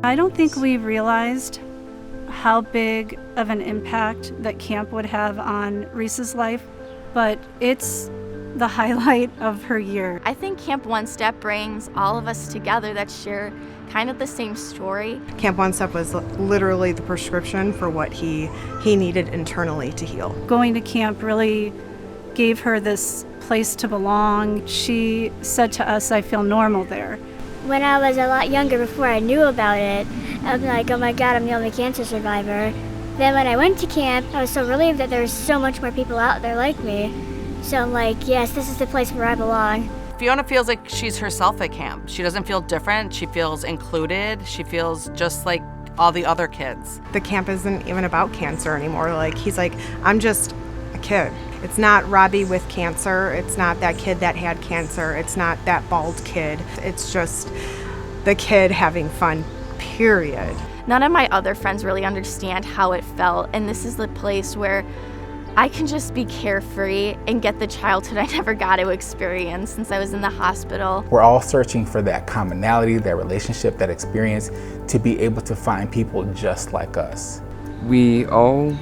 I don't think we realized how big of an impact that camp would have on Reese's life, but it's the highlight of her year. I think Camp One Step brings all of us together that share kind of the same story. Camp One Step was literally the prescription for what he needed internally to heal. Going to camp really gave her this place to belong. She said to us, "I feel normal there." When I was a lot younger, before I knew about it, I'm like, oh my God, I'm the only cancer survivor. Then when I went to camp, I was so relieved that there was so much more people out there like me. So I'm like, yes, this is the place where I belong. Fiona feels like she's herself at camp. She doesn't feel different. She feels included. She feels just like all the other kids. The camp isn't even about cancer anymore. Like, he's like, I'm just a kid. It's not Robbie with cancer. It's not that kid that had cancer. It's not that bald kid. It's just the kid having fun, period. None of my other friends really understand how it felt, and this is the place where I can just be carefree and get the childhood I never got to experience since I was in the hospital. We're all searching for that commonality, that relationship, that experience, to be able to find people just like us. We all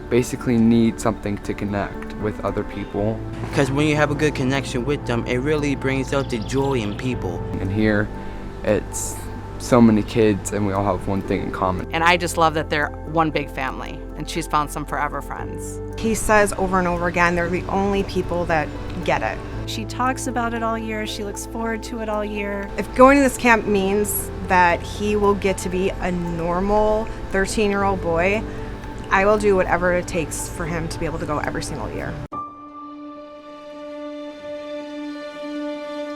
basically need something to connect with other people. Because when you have a good connection with them, it really brings out the joy in people. And here, it's so many kids and we all have one thing in common. And I just love that they're one big family, and she's found some forever friends. He says over and over again, they're the only people that get it. She talks about it all year. She looks forward to it all year. If going to this camp means that he will get to be a normal 13-year-old boy, I will do whatever it takes for him to be able to go every single year.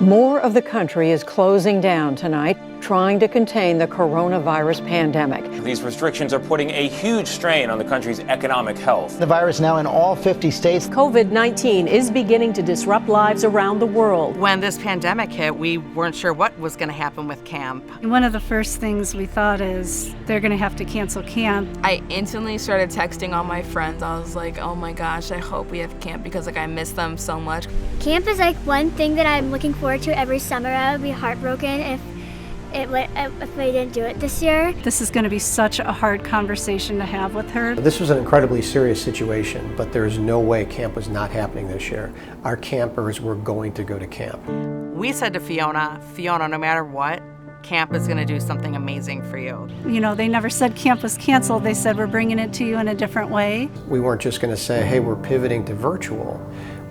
More of the country is closing down tonight, trying to contain the coronavirus pandemic. These restrictions are putting a huge strain on the country's economic health. The virus now in all 50 states. COVID-19 is beginning to disrupt lives around the world. When this pandemic hit, we weren't sure what was going to happen with camp. And one of the first things we thought is they're going to have to cancel camp. I instantly started texting all my friends. I was like, oh my gosh, I hope we have camp because I miss them so much. Camp is like one thing that I'm looking forward to every summer. I would be heartbroken if they didn't do it this year. This is going to be such a hard conversation to have with her. This was an incredibly serious situation, but there is no way camp was not happening this year. Our campers were going to go to camp. We said to Fiona, no matter what, camp is going to do something amazing for you. You know, they never said camp was canceled. They said we're bringing it to you in a different way. We weren't just going to say, hey, we're pivoting to virtual.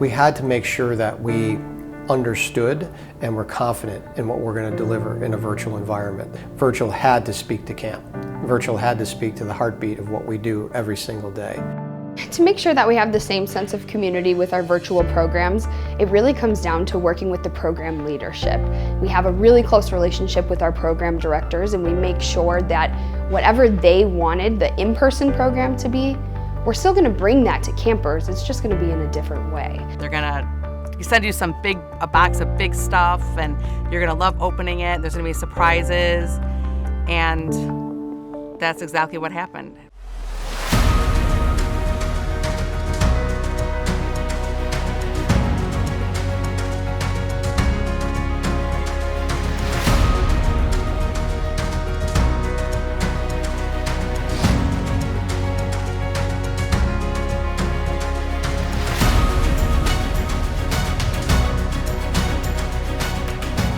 We had to make sure that we understood and were confident in what we're going to deliver in a virtual environment. Virtual had to speak to camp. Virtual had to speak to the heartbeat of what we do every single day. To make sure that we have the same sense of community with our virtual programs, it really comes down to working with the program leadership. We have a really close relationship with our program directors, and we make sure that whatever they wanted the in-person program to be, we're still going to bring that to campers. It's just going to be in a different way. They're going to send you a box of big stuff, and you're going to love opening it. There's going to be surprises, and that's exactly what happened.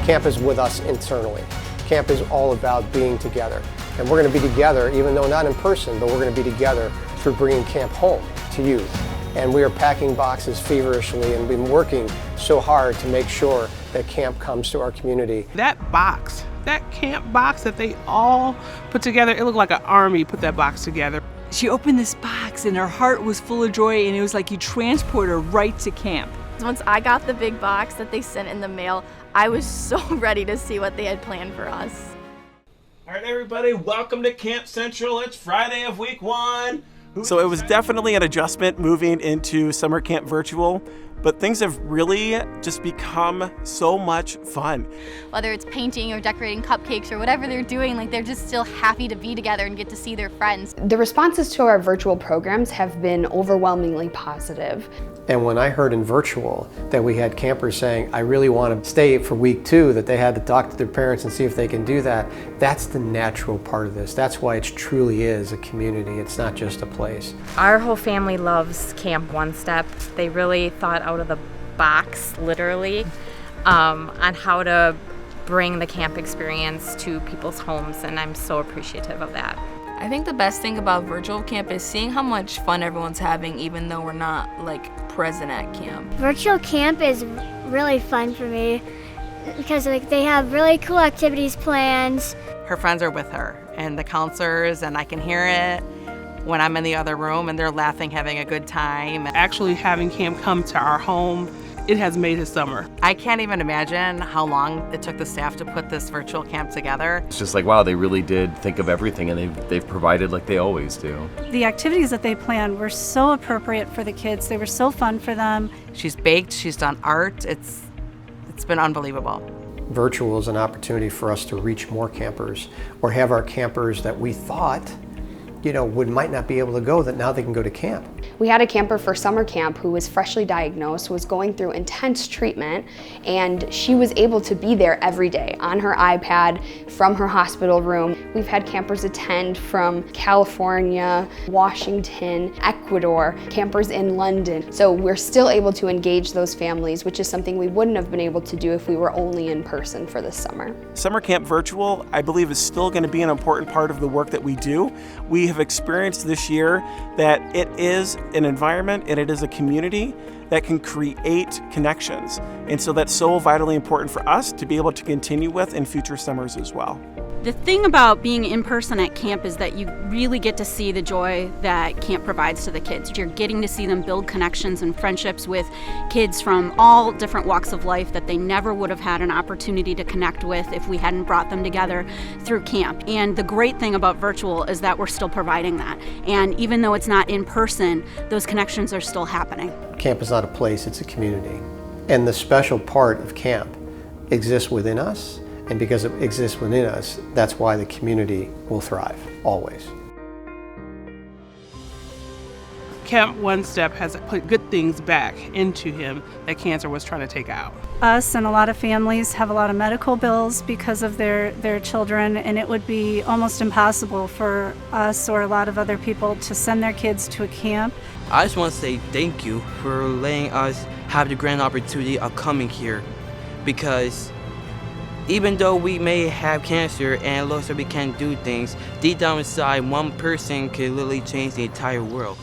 Camp is with us internally. Camp is all about being together. And we're going to be together, even though not in person, but we're going to be together through bringing camp home to you. And we are packing boxes feverishly and been working so hard to make sure that camp comes to our community. That box, that camp box that they all put together, it looked like an army put that box together. She opened this box and her heart was full of joy, and it was like you transport her right to camp. Once I got the big box that they sent in the mail, I was so ready to see what they had planned for us. All right, everybody, welcome to Camp Central. It's Friday of week 1. So it was definitely an adjustment moving into summer camp virtual, but things have really just become so much fun. Whether it's painting or decorating cupcakes or whatever they're doing, like they're just still happy to be together and get to see their friends. The responses to our virtual programs have been overwhelmingly positive. And when I heard in virtual that we had campers saying, I really want to stay for week 2, that they had to talk to their parents and see if they can do that, that's the natural part of this. That's why it truly is a community. It's not just a place. Our whole family loves Camp One Step. They really thought out of the box, literally, on how to bring the camp experience to people's homes, and I'm so appreciative of that. I think the best thing about virtual camp is seeing how much fun everyone's having even though we're not present at camp. Virtual camp is really fun for me because they have really cool activities planned. Her friends are with her and the counselors, and I can hear it when I'm in the other room and they're laughing, having a good time. Actually having camp come to our home, it has made his summer. I can't even imagine how long it took the staff to put this virtual camp together. It's just wow, they really did think of everything, and they've provided like they always do. The activities that they planned were so appropriate for the kids. They were so fun for them. She's baked, she's done art. It's been unbelievable. Virtual is an opportunity for us to reach more campers, or have our campers that we thought might not be able to go, that now they can go to camp. We had a camper for summer camp who was freshly diagnosed, was going through intense treatment, and she was able to be there every day on her iPad from her hospital room. We've had campers attend from California, Washington, Ecuador, campers in London. So we're still able to engage those families, which is something we wouldn't have been able to do if we were only in person for this summer. Summer Camp Virtual, I believe, is still going to be an important part of the work that we do. We have experienced this year that it is an environment and it is a community that can create connections. And so that's so vitally important for us to be able to continue with in future summers as well. The thing about being in person at camp is that you really get to see the joy that camp provides to the kids. You're getting to see them build connections and friendships with kids from all different walks of life that they never would have had an opportunity to connect with if we hadn't brought them together through camp. And the great thing about virtual is that we're still providing that. And even though it's not in person, those connections are still happening. Camp is not a place, it's a community. And the special part of camp exists within us. And because it exists within us, that's why the community will thrive, always. Camp One Step has put good things back into him that cancer was trying to take out. Us and a lot of families have a lot of medical bills because of their children, and it would be almost impossible for us or a lot of other people to send their kids to a camp. I just want to say thank you for letting us have the grand opportunity of coming here, because even though we may have cancer and it looks like we can't do things, deep down inside, one person can literally change the entire world.